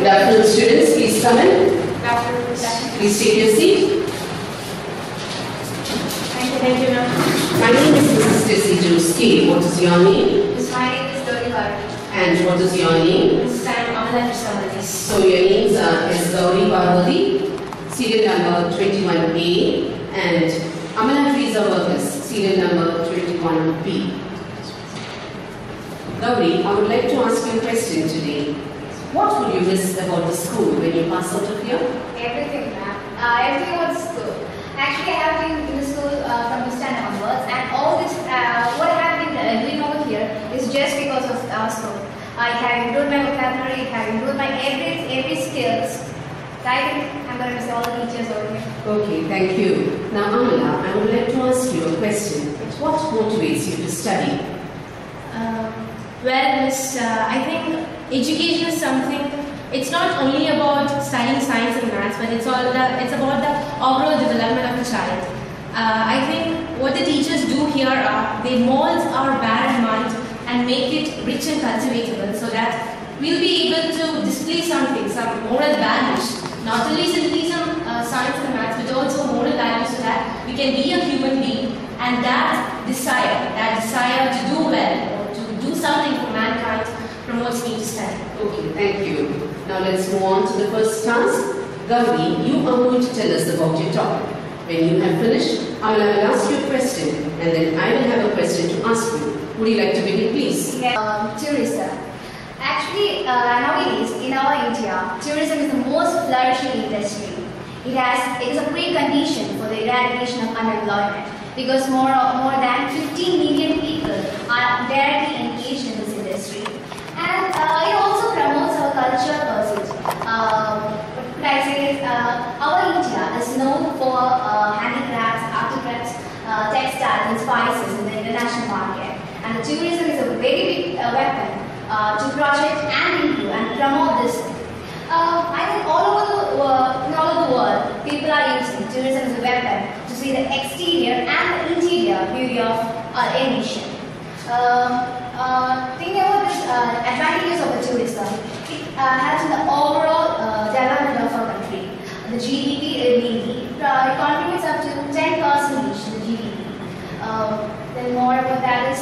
afternoon, students. Please come in. Good afternoon. Please take your seat. Thank you, ma'am. My name is Mrs. Stacey. What is your name? My name is Gauri Parvati. And what is your name? I am Amala Sr. So your names is Gauri Parvati, serial number 21A, and Amala Teresa Workers, serial number 21B. Gauri, I would like to ask you a question today. What would you miss about the school when you pass out of here? Everything, ma'am. Everything about the school. Actually, I have been in the school from this time onwards, and all this, what I have been doing over here is just because of our school. I have improved my vocabulary, I have improved my every skills. So I think I'm going to miss all the teachers over here. Okay, thank you. Now, Amala, I would like to ask you a question. What motivates you to study? Well, Miss, I think education is something. It's not only about studying science and maths, but it's about the overall development of the child. I think what the teachers do here are they mold our bad mind and make it rich and cultivatable, so that we'll be able to display something, some moral values, not only simply some science and maths, but also moral values, so that we can be a human being, and that desire to do well, do something for mankind promotes me to study. Okay, thank you. Now let's move on to the first task. Gauri, you are going to tell us about your topic. When you have finished, I will ask you a question, and then I will have a question to ask you. Would you like to begin, please? Tourism. Actually, nowadays in our India, tourism is the most flourishing industry. It is a precondition for the eradication of unemployment, because more than 15 million people are directly engaged in this industry. And it also promotes our cultural pursuit. What I say is, our India is known for handicrafts, artifacts, textiles and spices in the international market. And the tourism is a very big weapon to project and improve and promote this. I think in all over the world, people are using tourism as a weapon to see the exterior and the interior beauty of a nation. Thinking about this advantages of the tourism, it helps in the overall development of our country. The GDP mainly, it contributes up to 10% to the GDP. Then more about that is,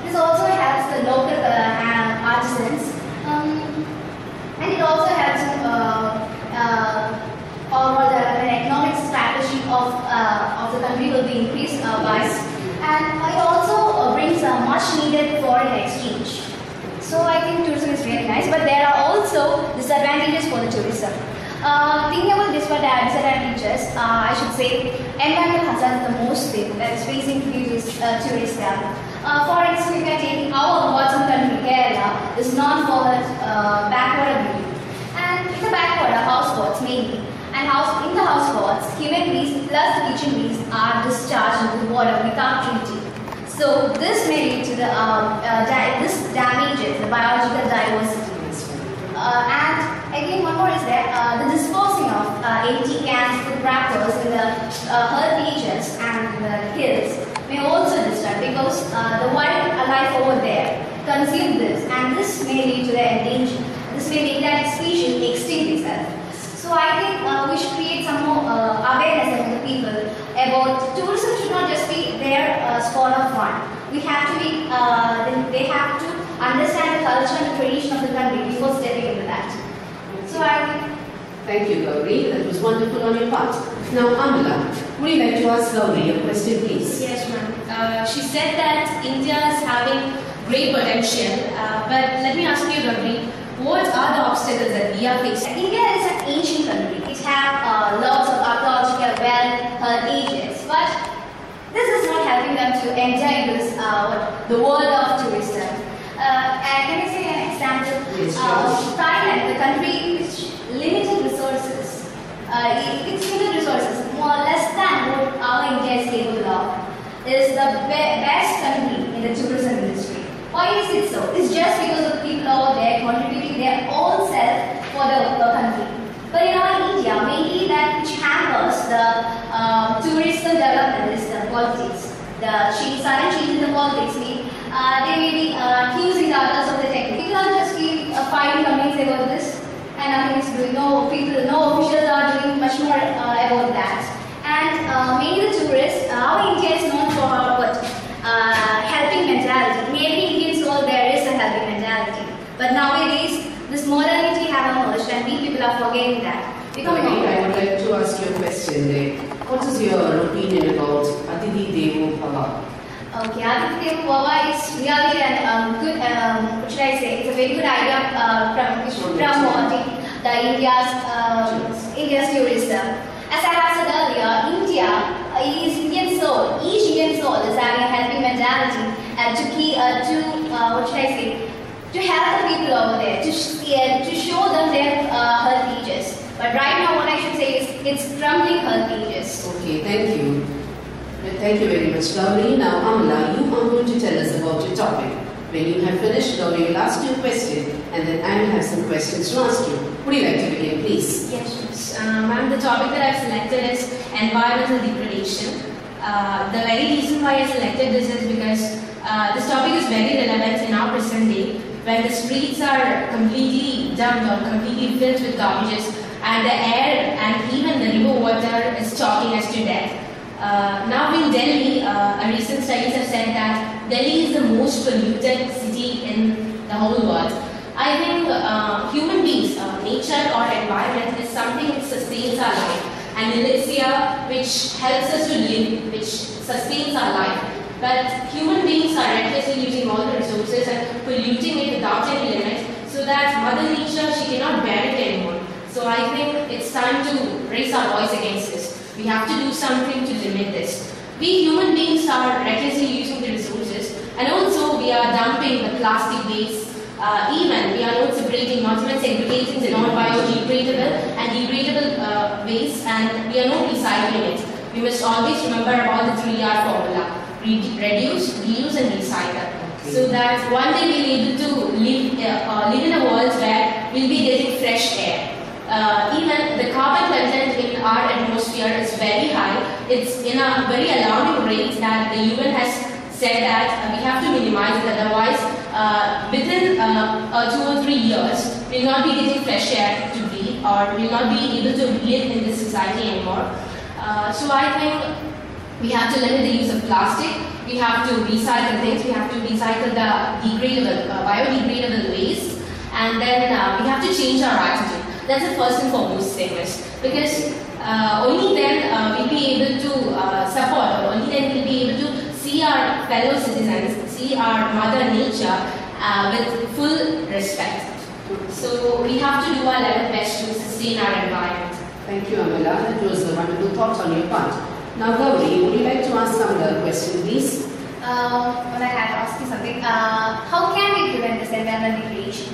this also helps the local artisans, and it also helps in overall the economic strategy of the country will be increased by, and it also brings much needed foreign exchange. So I think tourism is really nice, but there are also disadvantages for the tourism. Thinking about disadvantages, I should say environmental hazard is the most thing that is facing tourism. For instance, if we are taking our bottom country, Kerala, is known for its backwater beauty. And in the backwater, houseboats mainly. And in the houseboats, human waste plus the kitchen waste are discharged into the water without treating. So this may lead to this damages the biological diversity. And again, one more is that the disposing of empty cans, food wrappers in the herbages and the hills may also disturb, because the wildlife over there consume this, and this may lead to their endangerment. This may make that species extinct itself. So I think we should create some more awareness among the people about tourism should not just be their sport of fun. We have to be, they have to understand the culture and the tradition of the country before stepping into that. So I think. Thank you, Gauri. That was wonderful on your part. Now, Amala, would you like to ask Gauri a question, please? Yes, ma'am. She said that India is having great potential, but let me ask you, Gauri, what are the obstacles that we are facing? India is an ancient country. It has lots of archaeological ages, but this is not helping them to enjoy this the world of tourism. Can I say an example? Yes, Thailand, the country which limited resources, its limited resources, more or less than what our India is capable of, is the best country in the tourism industry. Why is it so? It's just because of the people over there contributing their own self for the country. But in our India, mainly that which hampers the tourism development is the politics. The sudden change in the politics mean they may be accusing the others of the technique. People are just fighting complaints about this, and more about that. And mainly the tourists, our India is known for helping mentality. In every Indian soul there is a helping mentality. But nowadays, this modernity have emerged and we people are forgetting that. I would like to ask you a question there. What is your opinion about Atithi Devo Bhava? Okay, Atithi Devo Bhava is really a good, what should I say, it's a very good idea promoting the India's tourism. As I have said earlier, India is Indian soul. Each Indian soul is having a helping mentality to help the people over there, to show them their heritages. But right now, what I should say is it's crumbling heritages. Okay, thank you. Thank you very much, Gauri. Now, Amala, you are going to tell us about your topic. When you have finished, Gauri will ask you a question, and then I will have some questions to ask you. Would you like to begin, please? Yes, ma'am. The topic that I've selected is environmental degradation. The very reason why I selected this is because this topic is very relevant in our present day, when the streets are completely dumped or completely filled with garbages, and the air and even the river water is choking us to death. Now in Delhi, recent studies have said that Delhi is the most polluted city in the whole world. I think human beings, nature or environment is something which sustains our life, and elixir which helps us to live, which sustains our life. But human beings are recklessly using all the resources and polluting it without any limit, so that Mother Nature, she cannot bear it anymore. So I think it's time to raise our voice against this. We have to do something to limit this. We human beings are recklessly using the resources, and also we are dumping the plastic waste. Even we are not separating, not even segregating the non-biodegradable and degradable waste, and we are not recycling it. We must always remember about the 3R formula: reduce, reuse, and recycle. Okay. So that one day we'll be able to live in a world where we'll be getting fresh air. Even the carbon content in our atmosphere is very high. It's in a very alarming rate that the UN has said that we have to minimize it, otherwise within 2 or 3 years we'll not be getting fresh air to breathe, or we'll not be able to live in this society anymore. So I think we have to limit the use of plastic. We have to recycle things. We have to recycle the degradable, biodegradable waste, and then we have to change our attitude. That's the first and foremost thing, because only then we'll be able to support, or only then we'll be able to see our fellow citizens, see our Mother Nature with full respect. So we have to do our level best to sustain our environment. Thank you, Amala. That was a wonderful thought on your part. Now, Gauri, would you like to ask some other question, please? Well, I had to ask you something. How can we prevent this environmental degradation?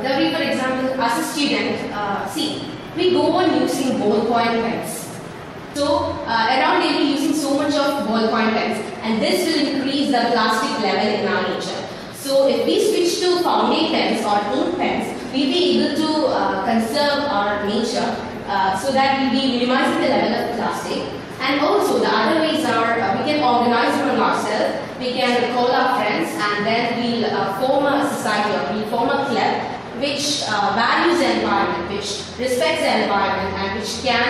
Gauri, for example, as a student, we go on using ballpoint pens. So, around we'll be using so much of ballpoint pens, and this will increase the plastic level in our nature. So, if we switch to fountain pens or ink pens, we'll be able to conserve our nature so that we'll be minimizing the level of plastic. And also, the other ways are we can organize among ourselves, we can call our friends, and then we'll form a society, or we'll form a club which values the environment, which respects the environment, and which can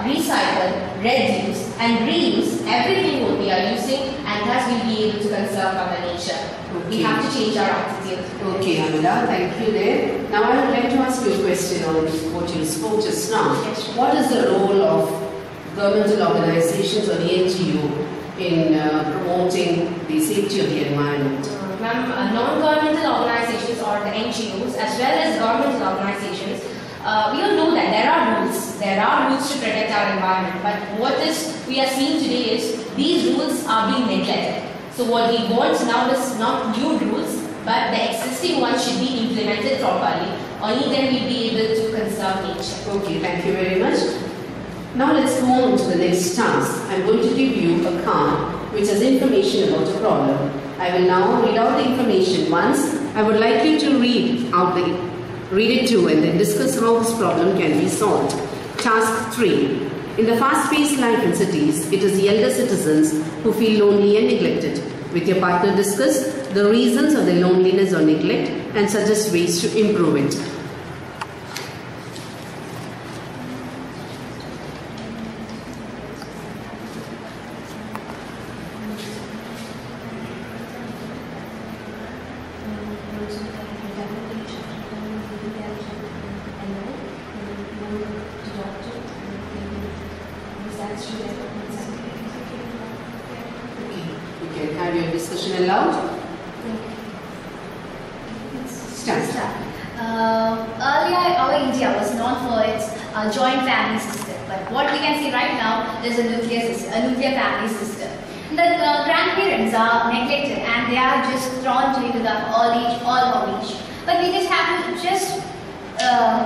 recycle, reduce, and reuse everything what we are using, and thus we'll be able to conserve Mother Nature. Okay. We have to change our attitude. Okay, Amala, thank you there. Now I would like to ask you a question on what you spoke just now. Yes. What is the role of governmental organizations or the NGO in promoting the safety of the environment? Non-governmental organizations, or the NGOs, as well as governmental organizations, we all know that there are rules. There are rules to protect our environment, but what we are seeing today is these rules are being neglected. So what we want now is not new rules, but the existing ones should be implemented properly. Only then we'll be able to conserve nature. Okay, thank you very much. Now let's move on to the next task. I'm going to give you a card which has information about a problem. I will now read out the information once. I would like you to read it too, and then discuss how this problem can be solved. Task 3. In the fast-paced life in cities, it is the elder citizens who feel lonely and neglected. With your partner, discuss the reasons of their loneliness or neglect and suggest ways to improve it. discussion aloud. Start. Earlier, our India was known for its joint family system, but what we can see right now is a nuclear family system. The grandparents are neglected and they are just thrown into the all age. But we just have to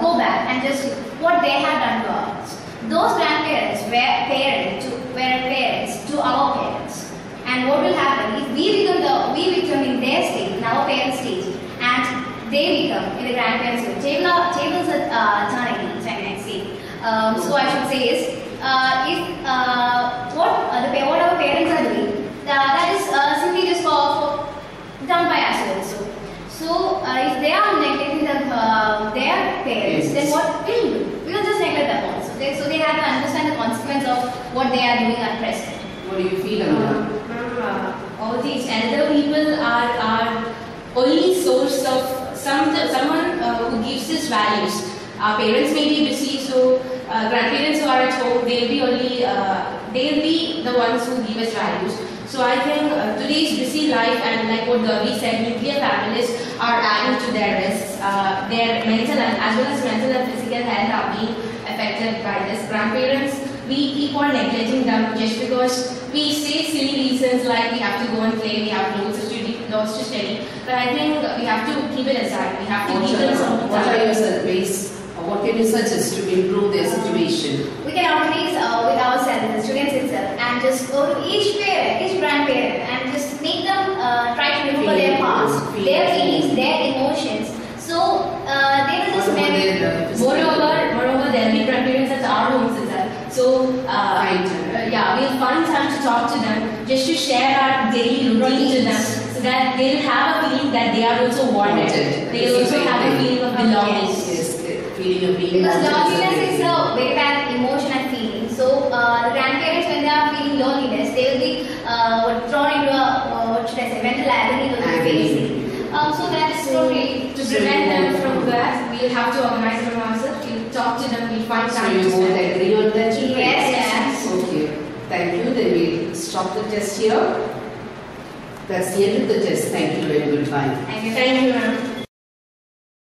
go back and just what they have done to us. Those grandparents were parents to our parents. And what will happen if we become in their state, in our parents' stage, and they become in the grandparents' stage. Tables are turning, if I can say. So I should say is, what our parents are doing, that is simply just done by us also. So if they are neglecting their parents, then what will we do? We will just neglect them also. So they have to understand the consequence of what they are doing at present. What do you feel about that? All these elder people are only source of someone who gives us values. Our parents may be busy, so grandparents who are at home, they'll be the ones who give us values. So I think today's busy life, and like what Gauri said, nuclear families are adding to their risks. Their mental as well as mental and physical health are being affected by this. Grandparents, we keep on neglecting them just because we say silly reasons like we have to go and play, we have loads to study. But I think we have to keep it aside. We have to keep them some What are your ways, or what can you suggest to improve their situation? We can organize with ourselves, the students itself, and just go to each parent, each grandparent, and just make them try to remember their past, their feelings, their emotions. So they will just moreover, there will be grandparents at our homes itself. So we'll find time to talk to them, just to share our daily routine to them, so that they will have a feeling that they are also wanted. They will also have a feeling of belonging. Yes, feeling of being because wanted. loneliness is a very bad emotion and feeling. So the grandparents, when they are feeling loneliness, they will be thrown into a mental agony. So that is totally to prevent them from that. We'll have to organize them ourselves. We'll talk to them. We'll find time to So you both agree on that, children? Yes. Okay. Thank you. Then we'll stop the test here. That's the end of the test. Thank you and goodbye. Thank you, ma'am.